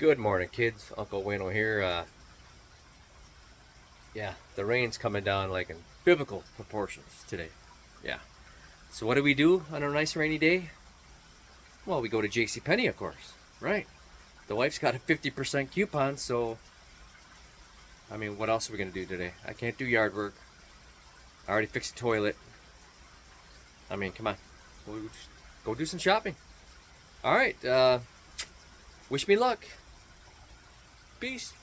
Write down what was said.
Good morning, kids. Uncle Wayno here. Yeah, the rain's coming down like in biblical proportions today. Yeah. So what do we do on a nice rainy day? Well, we go to JCPenney, of course. Right. The wife's got a 50% coupon, so I mean, what else are we gonna do today? I can't do yard work. I already fixed the toilet. I mean, come on. We'll just go do some shopping. All right. Wish me luck. Peace.